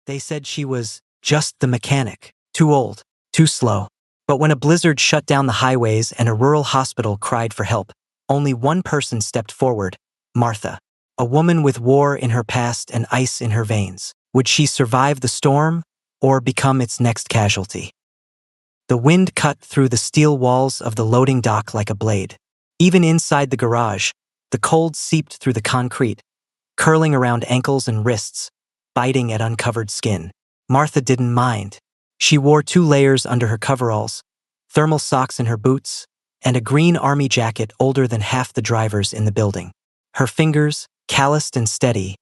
They said she was just the mechanic, too old, too slow. But when a blizzard shut down the highways and a rural hospital cried for help, only one person stepped forward, Martha. A woman with war in her past and ice in her veins. Would she survive the storm or become its next casualty? The wind cut through the steel walls of the loading dock like a blade. Even inside the garage, the cold seeped through the concrete, curling around ankles and wrists, biting at uncovered skin. Martha didn't mind. She wore 2 layers under her coveralls, thermal socks in her boots, and a green army jacket older than half the drivers in the building. Her fingers, calloused and steady,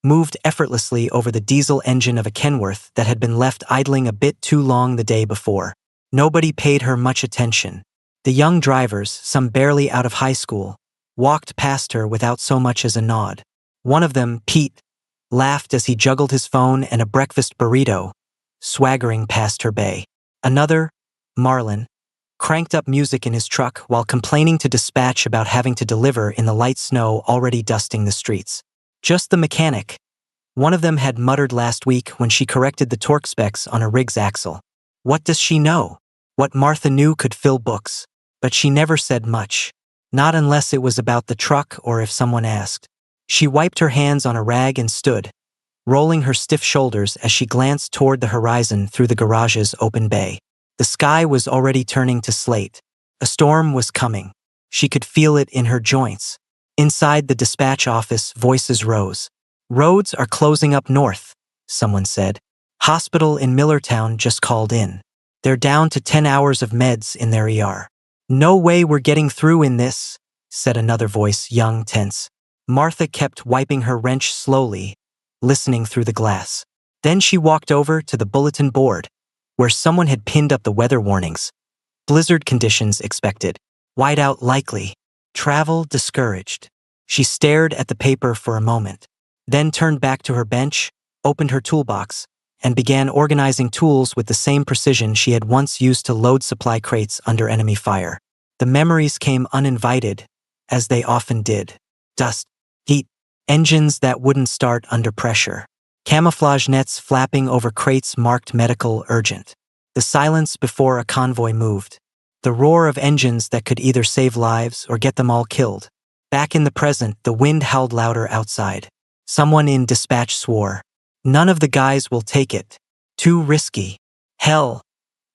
moved effortlessly over the diesel engine of a Kenworth that had been left idling a bit too long the day before. Nobody paid her much attention. The young drivers, some barely out of high school, walked past her without so much as a nod. One of them, Pete, laughed as he juggled his phone and a breakfast burrito, swaggering past her bay. Another, Marlon, cranked up music in his truck while complaining to dispatch about having to deliver in the light snow already dusting the streets. Just the mechanic, one of them had muttered last week when she corrected the torque specs on a rig's axle. What does she know? What Martha knew could fill books, but she never said much. Not unless it was about the truck or if someone asked. She wiped her hands on a rag and stood, rolling her stiff shoulders as she glanced toward the horizon through the garage's open bay. The sky was already turning to slate. A storm was coming. She could feel it in her joints. Inside the dispatch office, voices rose. Roads are closing up north, someone said. Hospital in Millertown just called in. They're down to 10 hours of meds in their ER. No way we're getting through in this, said another voice, young, tense. Martha kept wiping her wrench slowly, listening through the glass. Then she walked over to the bulletin board, where someone had pinned up the weather warnings. Blizzard conditions expected. Whiteout likely. Travel discouraged. She stared at the paper for a moment, then turned back to her bench, opened her toolbox, and began organizing tools with the same precision she had once used to load supply crates under enemy fire. The memories came uninvited, as they often did. Dust, heat, engines that wouldn't start under pressure. Camouflage nets flapping over crates marked medical urgent. The silence before a convoy moved. The roar of engines that could either save lives or get them all killed. Back in the present, the wind howled louder outside. Someone in dispatch swore. None of the guys will take it. Too risky. Hell,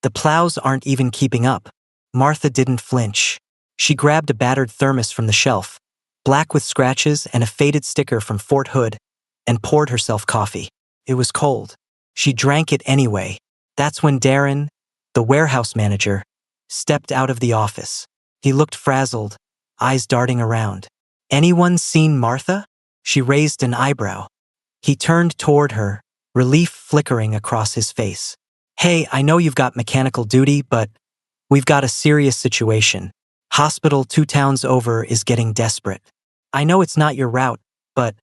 the plows aren't even keeping up. Martha didn't flinch. She grabbed a battered thermos from the shelf, black with scratches and a faded sticker from Fort Hood, and poured herself coffee. It was cold. She drank it anyway. That's when Darren, the warehouse manager, stepped out of the office. He looked frazzled, eyes darting around. Anyone seen Martha? She raised an eyebrow. He turned toward her, relief flickering across his face. Hey, I know you've got mechanical duty, but we've got a serious situation. Hospital 2 towns over is getting desperate. I know it's not your route, but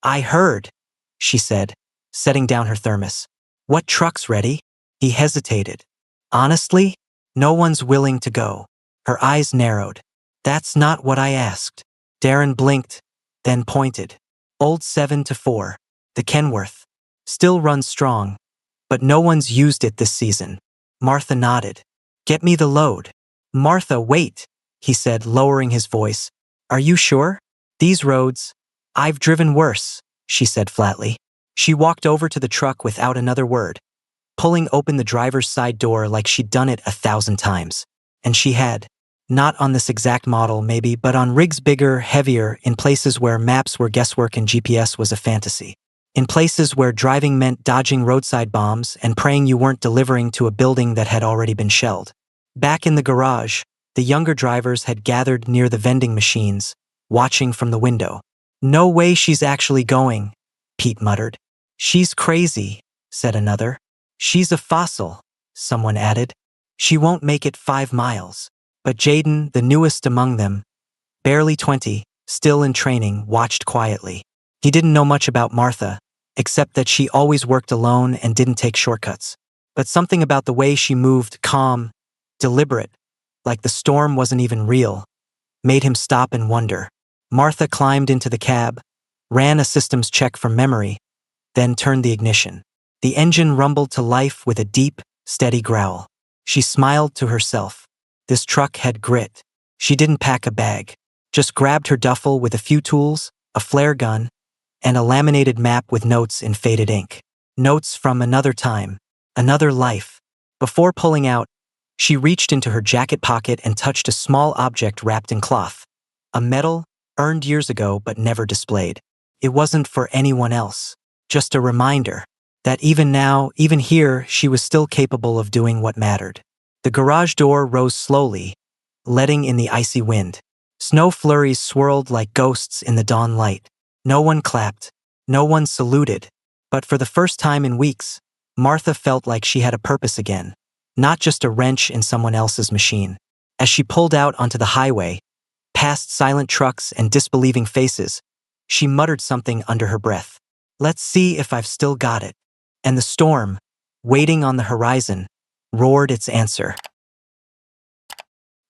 I heard, she said, setting down her thermos. What truck's ready? He hesitated. Honestly, no one's willing to go. Her eyes narrowed. That's not what I asked. Darren blinked, then pointed. Old 7-4. The Kenworth. Still runs strong, but no one's used it this season. Martha nodded. Get me the load. Martha, wait, he said, lowering his voice. Are you sure? These roads, I've driven worse, she said flatly. She walked over to the truck without another word, pulling open the driver's side door like she'd done it 1,000 times. And she had. Not on this exact model, maybe, but on rigs bigger, heavier, in places where maps were guesswork and GPS was a fantasy. In places where driving meant dodging roadside bombs and praying you weren't delivering to a building that had already been shelled. Back in the garage, the younger drivers had gathered near the vending machines, watching from the window. No way she's actually going, Pete muttered. She's crazy, said another. She's a fossil, someone added. She won't make it 5 miles. But Jaden, the newest among them, barely 20, still in training, watched quietly. He didn't know much about Martha, except that she always worked alone and didn't take shortcuts. But something about the way she moved, calm, deliberate, like the storm wasn't even real, made him stop and wonder. Martha climbed into the cab, ran a systems check from memory, then turned the ignition. The engine rumbled to life with a deep, steady growl. She smiled to herself. This truck had grit. She didn't pack a bag. Just grabbed her duffel with a few tools, a flare gun, and a laminated map with notes in faded ink. Notes from another time, another life. Before pulling out, she reached into her jacket pocket and touched a small object wrapped in cloth. A medal, earned years ago but never displayed. It wasn't for anyone else. Just a reminder that even now, even here, she was still capable of doing what mattered. The garage door rose slowly, letting in the icy wind. Snow flurries swirled like ghosts in the dawn light. No one clapped. No one saluted. But for the first time in weeks, Martha felt like she had a purpose again, not just a wrench in someone else's machine. As she pulled out onto the highway, past silent trucks and disbelieving faces, she muttered something under her breath. "Let's see if I've still got it." And the storm, waiting on the horizon, roared its answer.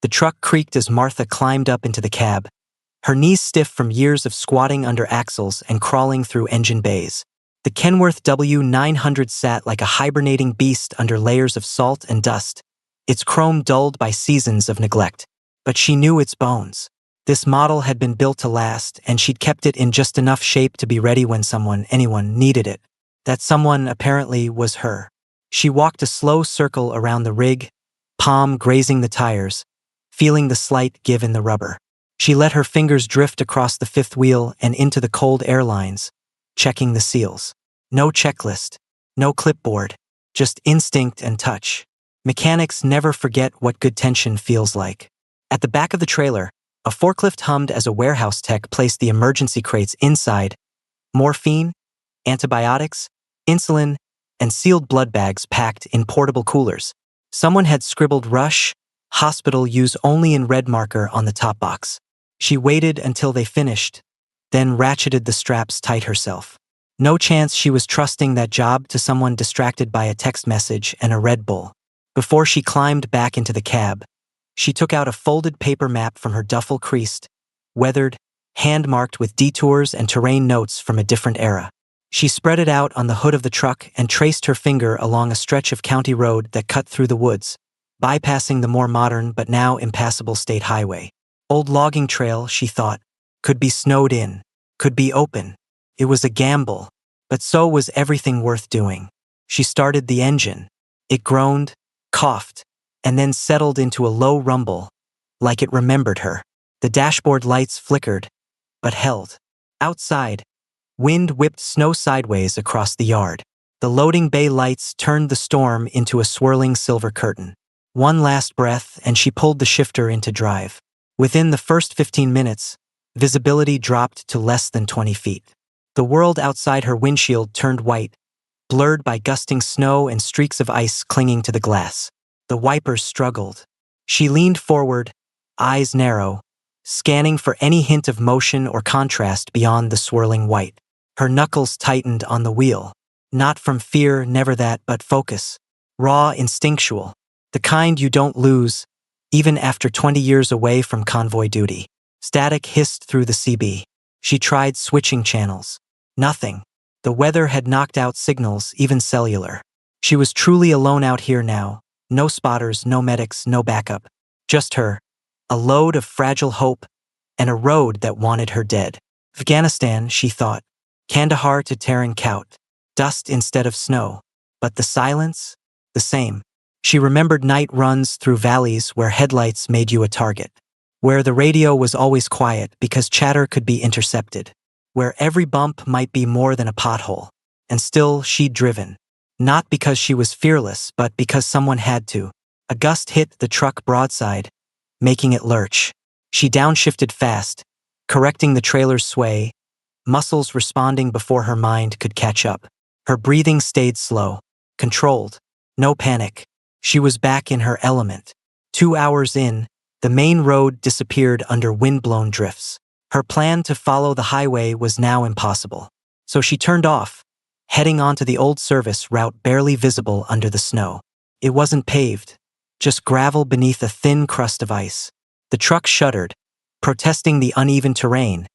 The truck creaked as Martha climbed up into the cab, her knees stiff from years of squatting under axles and crawling through engine bays. The Kenworth W900 sat like a hibernating beast under layers of salt and dust, its chrome dulled by seasons of neglect. But she knew its bones. This model had been built to last, and she'd kept it in just enough shape to be ready when anyone needed it. That someone, apparently, was her. She walked a slow circle around the rig, palm grazing the tires, feeling the slight give in the rubber. She let her fingers drift across the fifth wheel and into the cold air lines, checking the seals. No checklist, no clipboard, just instinct and touch. Mechanics never forget what good tension feels like. At the back of the trailer, a forklift hummed as a warehouse tech placed the emergency crates inside. Morphine, antibiotics, insulin, and sealed blood bags packed in portable coolers. Someone had scribbled "Rush, hospital use only" in red marker on the top box. She waited until they finished, then ratcheted the straps tight herself. No chance she was trusting that job to someone distracted by a text message and a Red Bull. Before she climbed back into the cab, she took out a folded paper map from her duffel, creased, weathered, hand-marked with detours and terrain notes from a different era. She spread it out on the hood of the truck and traced her finger along a stretch of county road that cut through the woods, bypassing the more modern but now impassable state highway. Old logging trail, she thought, could be snowed in, could be open. It was a gamble, but so was everything worth doing. She started the engine. It groaned, coughed, and then settled into a low rumble, like it remembered her. The dashboard lights flickered, but held. Outside, wind whipped snow sideways across the yard. The loading bay lights turned the storm into a swirling silver curtain. One last breath, and she pulled the shifter into drive. Within the first 15 minutes, visibility dropped to less than 20 feet. The world outside her windshield turned white, blurred by gusting snow and streaks of ice clinging to the glass. The wipers struggled. She leaned forward, eyes narrow, scanning for any hint of motion or contrast beyond the swirling white. Her knuckles tightened on the wheel. Not from fear, never that, but focus. Raw, instinctual. The kind you don't lose, even after 20 years away from convoy duty. Static hissed through the CB. She tried switching channels. Nothing. The weather had knocked out signals, even cellular. She was truly alone out here now. No spotters, no medics, no backup. Just her. A load of fragile hope, and a road that wanted her dead. Afghanistan, she thought. Kandahar to Tarin Kowt. Dust instead of snow. But the silence? The same. She remembered night runs through valleys where headlights made you a target. Where the radio was always quiet because chatter could be intercepted. Where every bump might be more than a pothole. And still she'd driven. Not because she was fearless, but because someone had to. A gust hit the truck broadside, making it lurch. She downshifted fast, correcting the trailer's sway, muscles responding before her mind could catch up. Her breathing stayed slow, controlled. No panic. She was back in her element. 2 hours in, the main road disappeared under wind-blown drifts. Her plan to follow the highway was now impossible. So she turned off, heading onto the old service route barely visible under the snow. It wasn't paved, just gravel beneath a thin crust of ice. The truck shuddered, protesting the uneven terrain,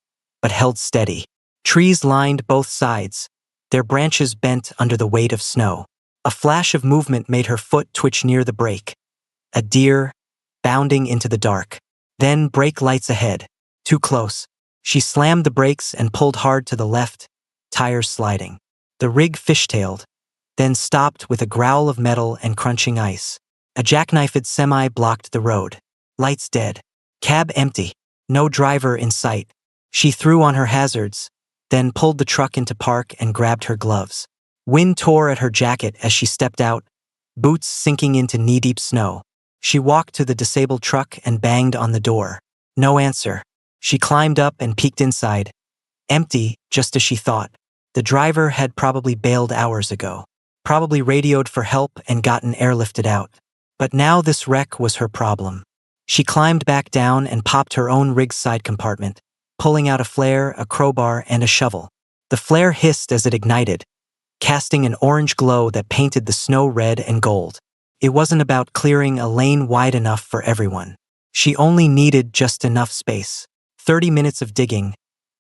but held steady. Trees lined both sides, their branches bent under the weight of snow. A flash of movement made her foot twitch near the brake. A deer, bounding into the dark. Then brake lights ahead. Too close. She slammed the brakes and pulled hard to the left, tires sliding. The rig fishtailed, then stopped with a growl of metal and crunching ice. A jackknifed semi blocked the road. Lights dead. Cab empty. No driver in sight. She threw on her hazards, then pulled the truck into park and grabbed her gloves. Wind tore at her jacket as she stepped out, boots sinking into knee-deep snow. She walked to the disabled truck and banged on the door. No answer. She climbed up and peeked inside. Empty, just as she thought. The driver had probably bailed hours ago. Probably radioed for help and gotten airlifted out. But now this wreck was her problem. She climbed back down and popped her own rig's side compartment, pulling out a flare, a crowbar, and a shovel. The flare hissed as it ignited, casting an orange glow that painted the snow red and gold. It wasn't about clearing a lane wide enough for everyone. She only needed just enough space. 30 minutes of digging,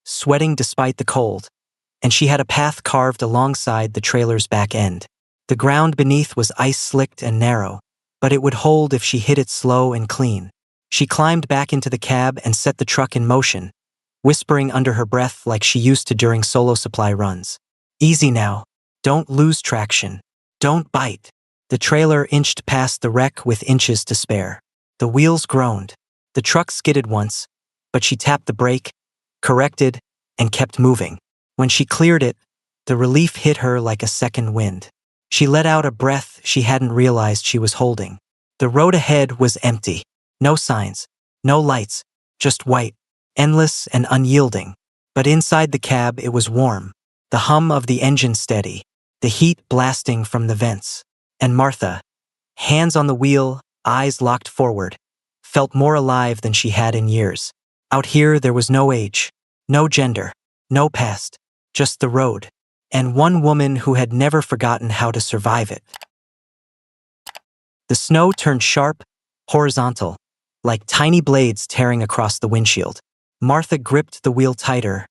sweating despite the cold, and she had a path carved alongside the trailer's back end. The ground beneath was ice-slicked and narrow, but it would hold if she hit it slow and clean. She climbed back into the cab and set the truck in motion, whispering under her breath like she used to during solo supply runs. Easy now. Don't lose traction. Don't bite. The trailer inched past the wreck with inches to spare. The wheels groaned. The truck skidded once, but she tapped the brake, corrected, and kept moving. When she cleared it, the relief hit her like a second wind. She let out a breath she hadn't realized she was holding. The road ahead was empty. No signs, no lights, just white, endless and unyielding. But inside the cab it was warm, the hum of the engine steady, the heat blasting from the vents. And Martha, hands on the wheel, eyes locked forward, felt more alive than she had in years. Out here there was no age, no gender, no past, just the road, and one woman who had never forgotten how to survive it. The snow turned sharp, horizontal, like tiny blades tearing across the windshield. Martha gripped the wheel tighter,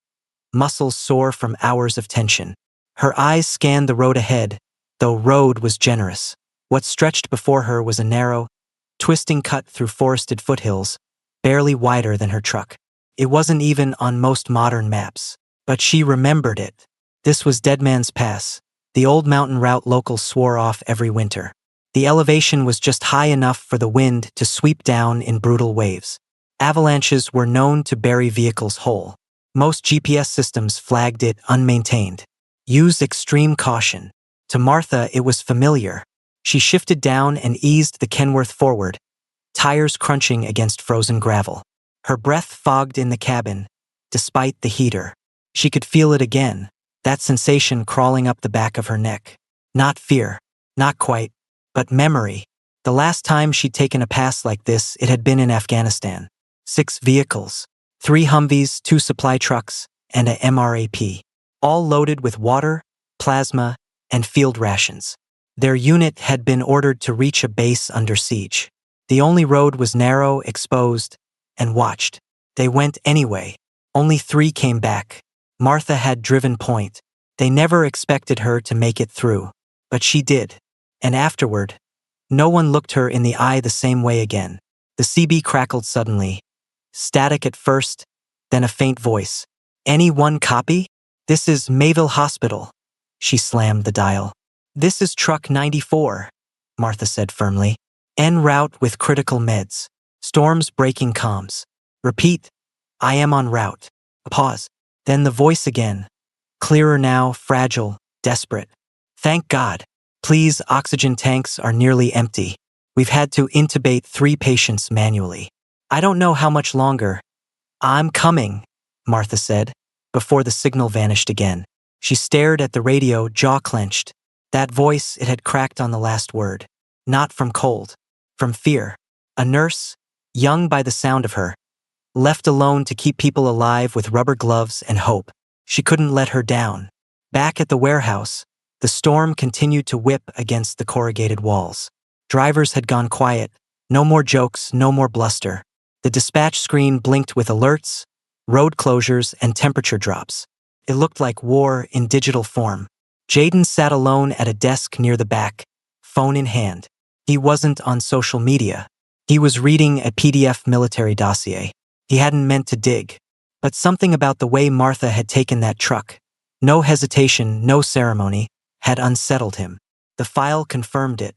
muscles sore from hours of tension. Her eyes scanned the road ahead, though road was generous. What stretched before her was a narrow, twisting cut through forested foothills, barely wider than her truck. It wasn't even on most modern maps, but she remembered it. This was Deadman's Pass, the old mountain route locals swore off every winter. The elevation was just high enough for the wind to sweep down in brutal waves. Avalanches were known to bury vehicles whole. Most GPS systems flagged it unmaintained. Use extreme caution. To Martha, it was familiar. She shifted down and eased the Kenworth forward, tires crunching against frozen gravel. Her breath fogged in the cabin, despite the heater. She could feel it again, that sensation crawling up the back of her neck. Not fear, not quite, but memory. The last time she'd taken a pass like this, it had been in Afghanistan. 6 vehicles, 3 Humvees, 2 supply trucks, and a MRAP, all loaded with water, plasma, and field rations. Their unit had been ordered to reach a base under siege. The only road was narrow, exposed, and watched. They went anyway. Only 3 came back. Martha had driven point. They never expected her to make it through, but she did. And afterward, no one looked her in the eye the same way again. The CB crackled suddenly. Static at first, then a faint voice. Any one copy? This is Mayville Hospital. She slammed the dial. This is Truck 94, Martha said firmly. En route with critical meds. Storms breaking comms. Repeat, I am en route. A pause. Then the voice again. Clearer now, fragile, desperate. Thank God. Please, oxygen tanks are nearly empty. We've had to intubate 3 patients manually. I don't know how much longer. I'm coming, Martha said, before the signal vanished again. She stared at the radio, jaw clenched. That voice, it had cracked on the last word. Not from cold, from fear. A nurse, young by the sound of her, left alone to keep people alive with rubber gloves and hope. She couldn't let her down. Back at the warehouse, the storm continued to whip against the corrugated walls. Drivers had gone quiet. No more jokes, no more bluster. The dispatch screen blinked with alerts, road closures, and temperature drops. It looked like war in digital form. Jaden sat alone at a desk near the back, phone in hand. He wasn't on social media. He was reading a PDF military dossier. He hadn't meant to dig. But something about the way Martha had taken that truck, no hesitation, no ceremony, had unsettled him. The file confirmed it.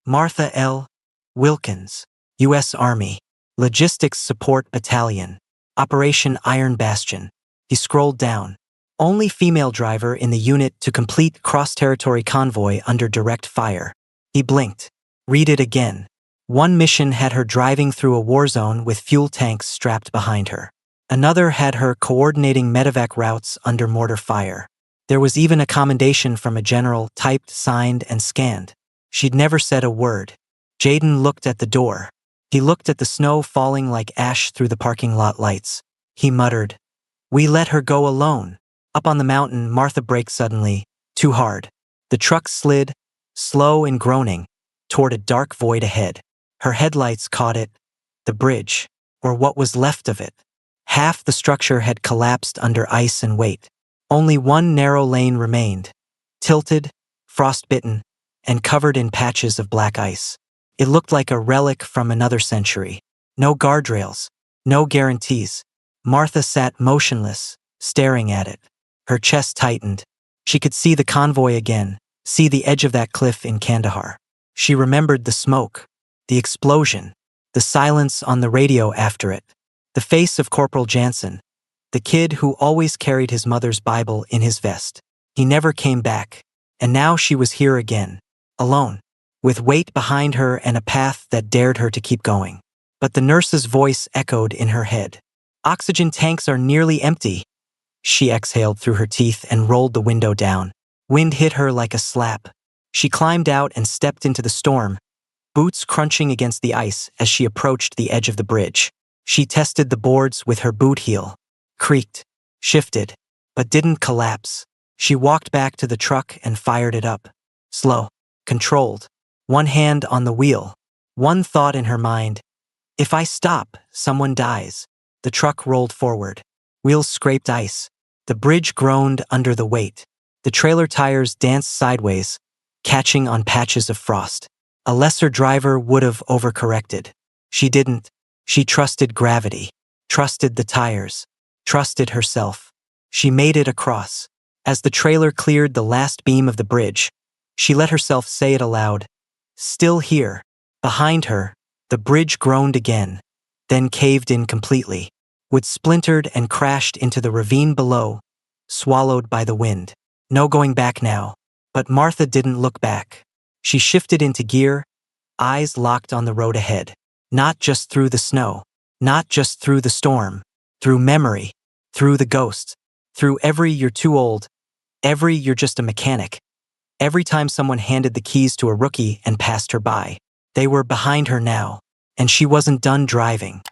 Martha L. Wilkins, U.S. Army, Logistics Support Battalion, Operation Iron Bastion. He scrolled down. Only female driver in the unit to complete cross-territory convoy under direct fire. He blinked. Read it again. One mission had her driving through a war zone with fuel tanks strapped behind her. Another had her coordinating medevac routes under mortar fire. There was even a commendation from a general, typed, signed, and scanned. She'd never said a word. Jaden looked at the door. He looked at the snow falling like ash through the parking lot lights. He muttered, "We let her go alone." Up on the mountain, Martha braked suddenly, too hard. The truck slid, slow and groaning, toward a dark void ahead. Her headlights caught it, the bridge, or what was left of it. Half the structure had collapsed under ice and weight. Only one narrow lane remained, tilted, frostbitten, and covered in patches of black ice. It looked like a relic from another century. No guardrails, no guarantees. Martha sat motionless, staring at it. Her chest tightened. She could see the convoy again, see the edge of that cliff in Kandahar. She remembered the smoke, the explosion, the silence on the radio after it, the face of Corporal Jansen, the kid who always carried his mother's Bible in his vest. He never came back, and now she was here again, alone, with weight behind her and a path that dared her to keep going. But the nurse's voice echoed in her head. "Oxygen tanks are nearly empty." She exhaled through her teeth and rolled the window down. Wind hit her like a slap. She climbed out and stepped into the storm, boots crunching against the ice as she approached the edge of the bridge. She tested the boards with her boot heel, creaked, shifted, but didn't collapse. She walked back to the truck and fired it up. Slow, controlled, one hand on the wheel. One thought in her mind, if I stop, someone dies. The truck rolled forward. Wheels scraped ice. The bridge groaned under the weight. The trailer tires danced sideways, catching on patches of frost. A lesser driver would have overcorrected. She didn't. She trusted gravity, trusted the tires, trusted herself. She made it across. As the trailer cleared the last beam of the bridge, she let herself say it aloud. Still here. Behind her, the bridge groaned again, then caved in completely. Wood splintered and crashed into the ravine below, swallowed by the wind. No going back now. But Martha didn't look back. She shifted into gear, eyes locked on the road ahead. Not just through the snow, not just through the storm, through memory, through the ghosts, through every "you're too old," every "you're just a mechanic," every time someone handed the keys to a rookie and passed her by. They were behind her now, and she wasn't done driving.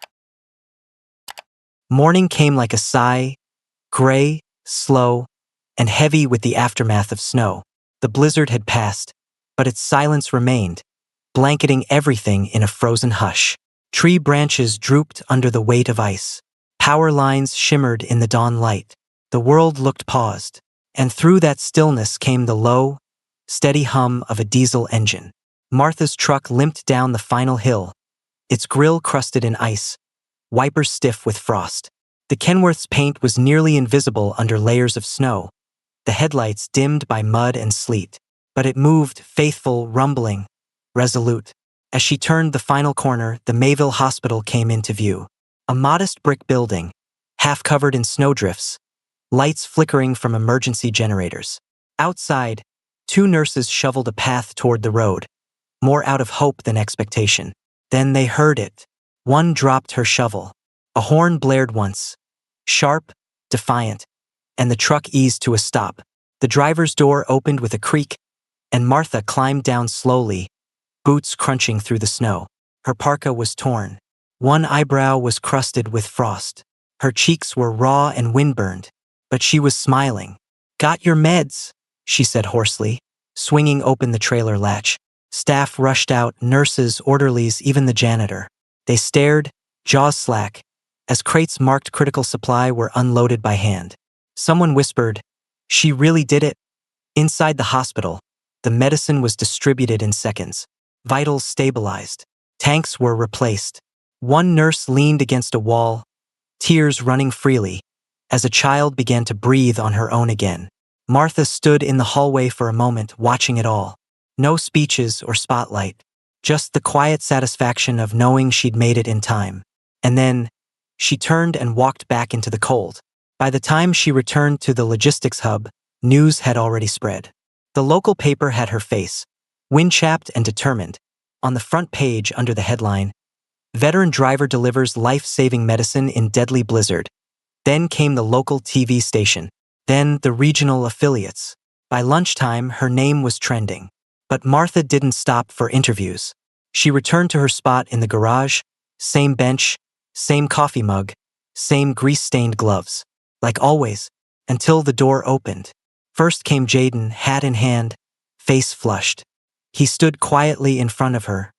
Morning came like a sigh, gray, slow, and heavy with the aftermath of snow. The blizzard had passed, but its silence remained, blanketing everything in a frozen hush. Tree branches drooped under the weight of ice. Power lines shimmered in the dawn light. The world looked paused, and through that stillness came the low, steady hum of a diesel engine. Martha's truck limped down the final hill, its grille crusted in ice, wipers stiff with frost. The Kenworth's paint was nearly invisible under layers of snow, the headlights dimmed by mud and sleet. But it moved, faithful, rumbling, resolute. As she turned the final corner, the Mayville Hospital came into view. A modest brick building, half covered in snowdrifts, lights flickering from emergency generators. Outside, two nurses shoveled a path toward the road, more out of hope than expectation. Then they heard it. One dropped her shovel. A horn blared once, sharp, defiant, and the truck eased to a stop. The driver's door opened with a creak, and Martha climbed down slowly, boots crunching through the snow. Her parka was torn. One eyebrow was crusted with frost. Her cheeks were raw and windburned, but she was smiling. "Got your meds," she said hoarsely, swinging open the trailer latch. Staff rushed out, nurses, orderlies, even the janitor. They stared, jaws slack, as crates marked critical supply were unloaded by hand. Someone whispered, "She really did it?" Inside the hospital, the medicine was distributed in seconds. Vitals stabilized. Tanks were replaced. One nurse leaned against a wall, tears running freely, as a child began to breathe on her own again. Martha stood in the hallway for a moment, watching it all. No speeches or spotlight, just the quiet satisfaction of knowing she'd made it in time. And then, she turned and walked back into the cold. By the time she returned to the logistics hub, news had already spread. The local paper had her face, wind-chapped and determined, on the front page under the headline, "Veteran driver delivers life-saving medicine in deadly blizzard." Then came the local TV station, then the regional affiliates. By lunchtime, her name was trending. But Martha didn't stop for interviews. She returned to her spot in the garage, same bench, same coffee mug, same grease-stained gloves. Like always, until the door opened. First came Jaden, hat in hand, face flushed. He stood quietly in front of her,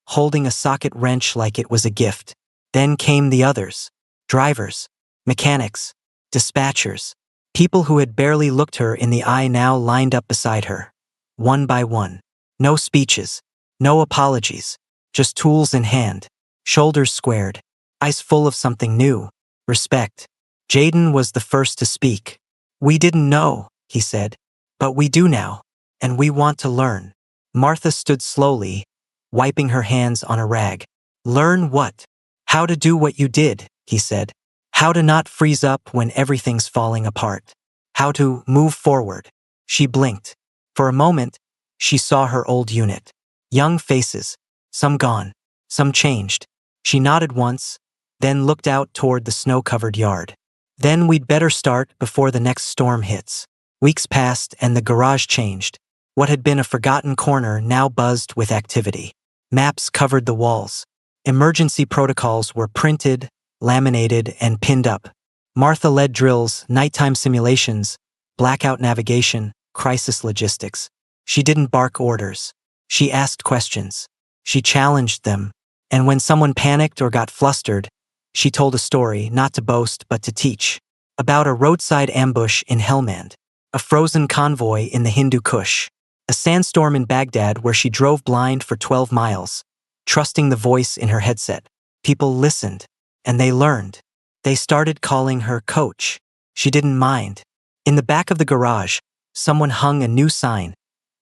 holding a socket wrench like it was a gift. Then came the others, drivers, mechanics, dispatchers, people who had barely looked her in the eye now lined up beside her, one by one. No speeches, no apologies, just tools in hand, shoulders squared, eyes full of something new, respect. Jaden was the first to speak. "We didn't know," he said, "but we do now, and we want to learn." Martha stood slowly, wiping her hands on a rag. "Learn what?" "How to do what you did," he said. "How to not freeze up when everything's falling apart. How to move forward." She blinked. For a moment, she saw her old unit. Young faces, some gone, some changed. She nodded once, then looked out toward the snow-covered yard. "Then we'd better start before the next storm hits." Weeks passed and the garage changed. What had been a forgotten corner now buzzed with activity. Maps covered the walls. Emergency protocols were printed, laminated, and pinned up. Martha led drills, nighttime simulations, blackout navigation, crisis logistics. She didn't bark orders. She asked questions. She challenged them. And when someone panicked or got flustered, she told a story, not to boast but to teach. About a roadside ambush in Helmand, a frozen convoy in the Hindu Kush, a sandstorm in Baghdad where she drove blind for 12 miles, trusting the voice in her headset. People listened, and they learned. They started calling her Coach. She didn't mind. In the back of the garage, someone hung a new sign.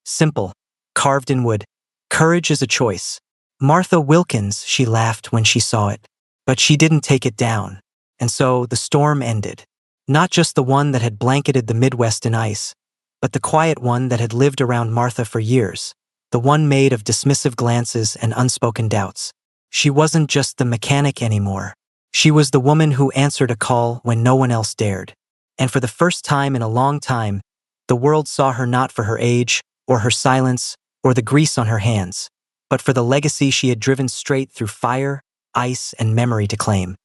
Simple, carved in wood. "Courage is a choice." "Martha Wilkins," she laughed when she saw it. But she didn't take it down. And so the storm ended. Not just the one that had blanketed the Midwest in ice, but the quiet one that had lived around Martha for years. The one made of dismissive glances and unspoken doubts. She wasn't just the mechanic anymore. She was the woman who answered a call when no one else dared. And for the first time in a long time, the world saw her not for her age, or her silence, or the grease on her hands, but for the legacy she had driven straight through fire, ice, and memory to claim.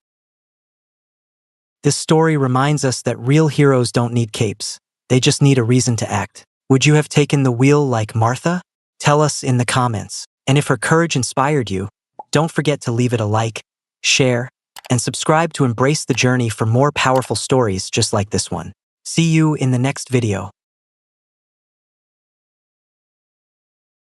This story reminds us that real heroes don't need capes. They just need a reason to act. Would you have taken the wheel like Martha? Tell us in the comments. And if her courage inspired you, don't forget to leave it a like, share, and subscribe to embrace the journey for more powerful stories just like this one. See you in the next video.